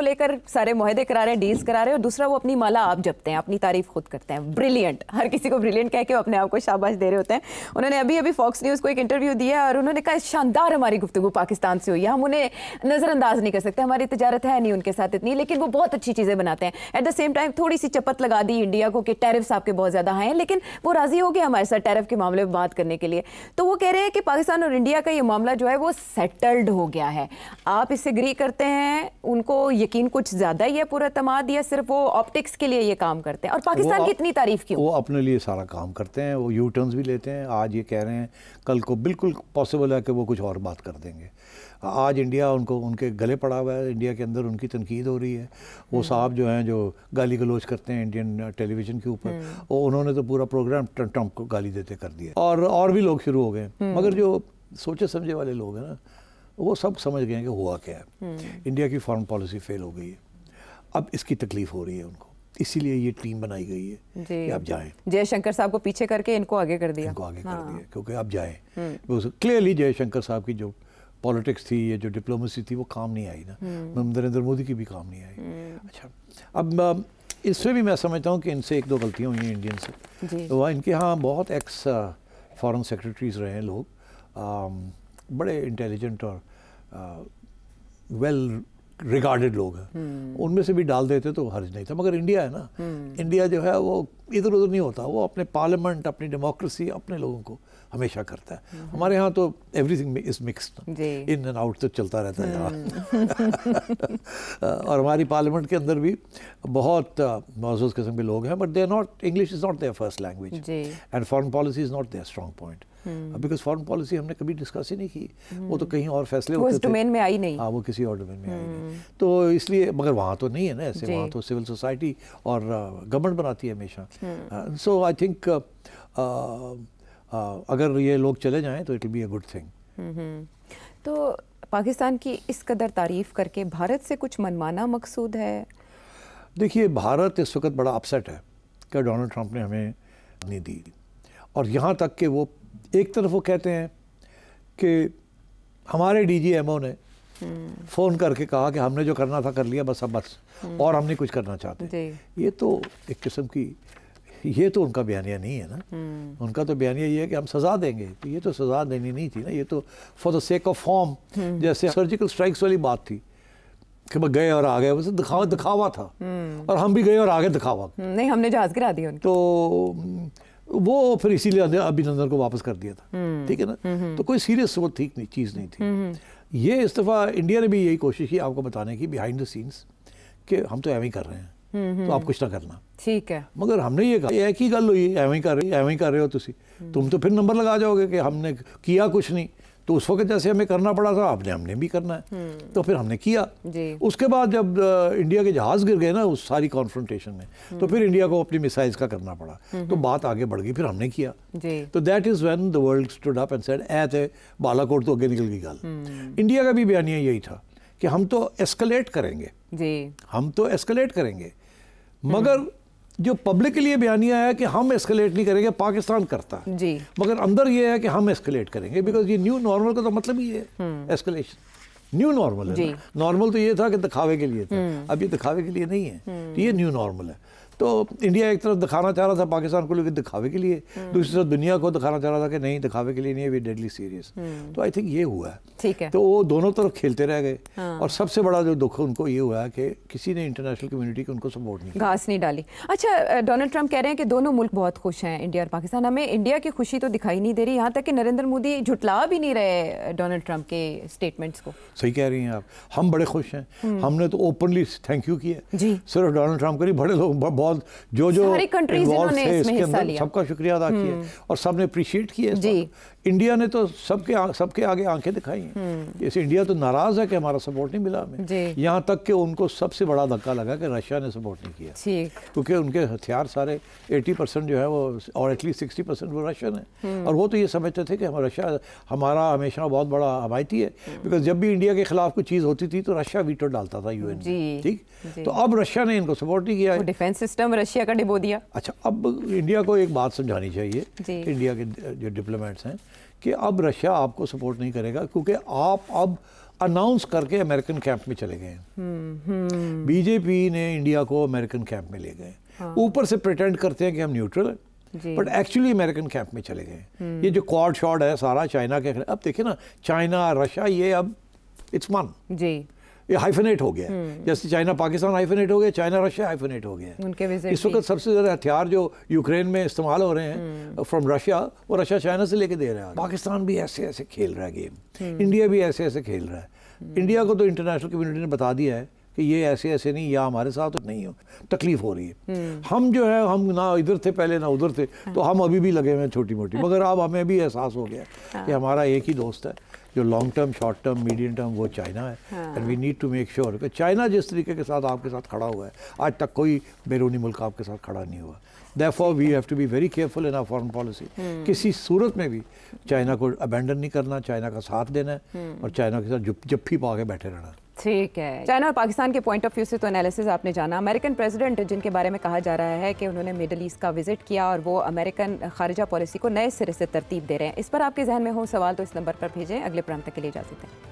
लेकर सारे मुआहदे करा रहे हैं, डील्स करा रहे हैं, और दूसरा वो अपनी माला आप जपते हैं, अपनी तारीफ खुद करते हैं, ब्रिलियंट, हर किसी को ब्रिलियंट कह के वो अपने आप को शाबाश दे रहे होते हैं। उन्होंने अभी फॉक्स न्यूज़ को एक इंटरव्यू दिया और उन्होंने कहा शानदार हमारी गुफ्तगू पाकिस्तान से हुई है, हम उन्हें नज़रअंदाज नहीं कर सकते, हमारी तिजारत है नहीं उनके साथ इतनी, लेकिन वो बहुत अच्छी चीज़ें बनाते हैं। एट द सेम टाइम थोड़ी सी चपत लगा दी इंडिया को कि टैरिफ्स आपके बहुत ज़्यादा हैं, लेकिन वो राज़ी हो गए हमारे साथ टैरिफ के मामले में बात करने के लिए। तो वो कह रहे हैं कि पाकिस्तान और इंडिया का ये मामला जो है वो सेटल्ड हो गया है, आप इससे एग्री करते हैं? उनको यकीन कुछ ज़्यादा ही है पूरा तमाद, या सिर्फ वो ऑप्टिक्स के लिए ये काम करते हैं? और पाकिस्तान की इतनी तारीफ क्यों? वो अपने लिए सारा काम करते हैं, वो यू टर्न्स भी लेते हैं। आज ये कह रहे हैं, कल को बिल्कुल पॉसिबल है कि वो कुछ और बात कर देंगे। आज इंडिया उनको उनके गले पड़ा हुआ है, इंडिया के अंदर उनकी तनकीद हो रही है। वो साहब जो हैं जो गाली गलोच करते हैं इंडियन टेलीविज़न के ऊपर, वो उन्होंने तो पूरा प्रोग्राम ट्रंप को गाली देते कर दिया, और भी लोग शुरू हो गए। मगर जो सोचे समझे वाले लोग हैं ना, वो सब समझ गए हैं कि हुआ क्या है। इंडिया की फॉरेन पॉलिसी फेल हो गई है, अब इसकी तकलीफ हो रही है उनको, इसीलिए ये टीम बनाई गई है कि आप जाएं। जयशंकर साहब को पीछे करके इनको आगे कर दिया, कर दिया, क्योंकि आप जाएं। क्लियरली जयशंकर साहब की जो पॉलिटिक्स थी, ये जो डिप्लोमेसी थी, वो काम नहीं आई ना। नरेंद्र मोदी की भी काम नहीं आई। अच्छा, अब इसमें भी मैं समझता हूँ कि इनसे एक दो गलतियाँ हुई हैं इंडियन से। तो वहाँ इनके यहाँ बहुत एक्स फॉरेन सेक्रेटरीज रहे हैं लोग, बड़े इंटेलिजेंट और वेल रिगार्डेड लोग हैं, उनमें से भी डाल देते तो हर्ज नहीं था। मगर इंडिया है ना, इंडिया जो है वो इधर उधर नहीं होता, वो अपने पार्लियामेंट, अपनी डेमोक्रेसी, अपने लोगों को हमेशा करता है। हमारे यहाँ तो everything is mixed, in and out तो चलता रहता है यहाँ। और हमारी पार्लियामेंट के अंदर भी बहुत मौजूद किस्म के लोग हैं, but they are not, English is not their first language and foreign policy is not their strong point, because foreign policy हमने कभी डिस्कस ही नहीं की। वो तो कहीं और फैसले होते थे, डोमेन में आई नहीं। हाँ, वो किसी और डोमेन में आई नहीं, तो इसलिए। मगर वहाँ तो नहीं है ना ऐसे, वहाँ तो सिविल सोसाइटी और गवर्नमेंट बनाती है हमेशा। सो आई थिंक अगर ये लोग चले जाएं तो it will be a good thing. तो पाकिस्तान की इस कदर तारीफ करके भारत से कुछ मनमाना मकसूद है? देखिए, भारत इस वक्त बड़ा अपसेट है कि डोनाल्ड ट्रंप ने हमें नहीं दी, और यहाँ तक कि वो एक तरफ वो कहते हैं कि हमारे DGMO ने फ़ोन करके कहा कि हमने जो करना था कर लिया, बस अब बस, और हम नहीं कुछ करना चाहते। ये तो एक किस्म की, ये तो उनका बयानिया नहीं है ना। उनका तो बयानिया ये है कि हम सज़ा देंगे, तो ये तो सज़ा देनी नहीं थी ना, ये तो for the sake of form, जैसे सर्जिकल स्ट्राइक्स वाली बात थी कि मैं गए और आ गए, वैसे दिखावा था, और हम भी गए और आगे दिखावा नहीं, हमने जहाज गिरा दिया। तो वो फिर इसीलिए अभिनंदन को वापस कर दिया था, ठीक है ना। तो कोई सीरियस वो ठीक नहीं चीज़ नहीं थी। ये इस दफ़ा इंडिया ने भी यही कोशिश की आपको बताने की बिहाइंड द सीन्स कि हम तो एवं ही कर रहे हैं, तो आप कुछ ना करना, ठीक है। मगर हमने ये कहा, एक ही गल हुई, एवं ही कर रहे हो तुम तो फिर नंबर लगा जाओगे कि हमने किया कुछ नहीं। तो उस वक्त जैसे हमें करना पड़ा था, हमने भी करना है, तो फिर हमने किया। उसके बाद जब इंडिया के जहाज़ गिर गए ना उस सारी कॉन्फ्रंटेशन में, तो फिर इंडिया को अपनी मिसाइल्स का करना पड़ा, तो बात आगे बढ़ गई, फिर हमने किया। तो that is when the world stood up and said, ए थे बालाकोट तो आगे निकल गई गल। इंडिया का भी बयानिया यही था कि हम तो एस्केलेट करेंगे, मगर जो पब्लिक के लिए बयानिया है कि हम एस्केलेट नहीं करेंगे, पाकिस्तान करता है जी, मगर अंदर ये है कि हम एस्केलेट करेंगे, बिकॉज ये न्यू नॉर्मल का तो मतलब ही है एस्केलेशन। न्यू नॉर्मल है, नॉर्मल तो ये था कि दिखावे के लिए था, अब ये दिखावे के लिए नहीं है, तो ये न्यू नॉर्मल है। तो इंडिया एक तरफ दिखाना चाह रहा था पाकिस्तान को लेकर दिखावे के लिए, दूसरी तरफ दुनिया को दिखाना चाह रहा था कि नहीं, दिखावे के लिए नहीं है, वी डेडली सीरियस। तो आई थिंक ये हुआ है, ठीक है। तो वो दोनों तरफ खेलते रह गए, और सबसे बड़ा जो दुख उनको ये हुआ है कि किसी ने इंटरनेशनल कम्युनिटी को उनको सपोर्ट नहीं, घास नहीं डाली। अच्छा, डोनाल्ड ट्रंप कह रहे हैं कि दोनों मुल्क बहुत खुश हैं, इंडिया और पाकिस्तान। हमें इंडिया की खुशी तो दिखाई नहीं दे रही, यहाँ तक कि नरेंद्र मोदी झुटला भी नहीं रहे डोनाल्ड ट्रंप के स्टेटमेंट्स को। सही कह रही हैं आप, हम बड़े खुश हैं, हमने तो ओपनली थैंक यू किया जी, सिर्फ डोनाल्ड ट्रंप को नहीं, बड़े लोग बहुत जो इन्वॉल्व थे इसके अंदर, सबका शुक्रिया अदा किया, और सबने अप्रिशिएट किया जी। इंडिया ने तो सबके आगे आंखें दिखाई हैं। जैसे इंडिया तो नाराज है कि हमारा सपोर्ट नहीं मिला हमें, यहाँ तक कि उनको सबसे बड़ा धक्का लगा कि रशिया ने सपोर्ट नहीं किया, क्योंकि उनके हथियार सारे 80% जो है वो, और एटलीस्ट 60% वो रशियन है, और वो तो ये समझते थे कि रशिया हमारा हमेशा बहुत बड़ा हमायती है, बिकॉज जब भी इंडिया के खिलाफ कोई चीज़ होती थी तो रशिया वीटो डालता था UN में, ठीक। तो अब रशिया ने इनको सपोर्ट नहीं किया, डिफेंस सिस्टम रशिया का डिबो दिया। अच्छा, अब इंडिया को एक बात समझानी चाहिए, इंडिया के जो डिप्लोमेट्स हैं, कि अब रशिया आपको सपोर्ट नहीं करेगा, क्योंकि आप अब अनाउंस करके अमेरिकन कैंप में चले गए हैं। बीजेपी ने इंडिया को अमेरिकन कैंप में ले गए, ऊपर से प्रिटेंड करते हैं कि हम न्यूट्रल हैं, बट एक्चुअली अमेरिकन कैंप में चले गए। ये जो क्वाड शॉट है सारा चाइना के, अब देखिए ना, चाइना रशिया ये अब इट्स वन जी, ये हाइफनेट हो गया है। जैसे चाइना पाकिस्तान हाइफनेट हो गया, चाइना रशिया हाइफनेट हो गया है। इस वक्त सबसे ज़्यादा हथियार जो यूक्रेन में इस्तेमाल हो रहे हैं फ्रॉम रशिया, वो रशिया चाइना से लेके दे रहा है। पाकिस्तान भी ऐसे ऐसे खेल रहा है गेम, इंडिया भी ऐसे ऐसे खेल रहा है। इंडिया को तो इंटरनेशनल कम्युनिटी ने बता दिया है कि ये ऐसे ऐसे नहीं, या हमारे साथ तो नहीं हो, तकलीफ हो रही है। हम जो है, हम ना इधर थे पहले ना उधर थे, तो हम अभी भी लगे हुए हैं छोटी मोटी, मगर अब हमें भी एहसास हो गया कि हमारा एक ही दोस्त है जो long term, short term, medium term, वो चाइना है। And we need to make sure कि चाइना जिस तरीके के साथ आपके साथ खड़ा हुआ है, आज तक कोई बैरूनी मुल्क आपके साथ खड़ा नहीं हुआ। Therefore we have to be very careful in our foreign policy। किसी सूरत में भी चाइना को अबैंडन नहीं करना, चाइना का साथ देना है और चाइना के साथ जप्फी पा के बैठे रहना। ठीक है, चाइना और पाकिस्तान के पॉइंट ऑफ व्यू से तो एनालिसिस आपने जाना। अमेरिकन प्रेसिडेंट जिनके बारे में कहा जा रहा है कि उन्होंने मिडल ईस्ट का विजिट किया और वो अमेरिकन खारिजा पॉलिसी को नए सिरे से तरतीब दे रहे हैं, इस पर आपके जहन में हो सवाल तो इस नंबर पर भेजें। अगले प्रोग्राम तक के लिए इजाजत दें।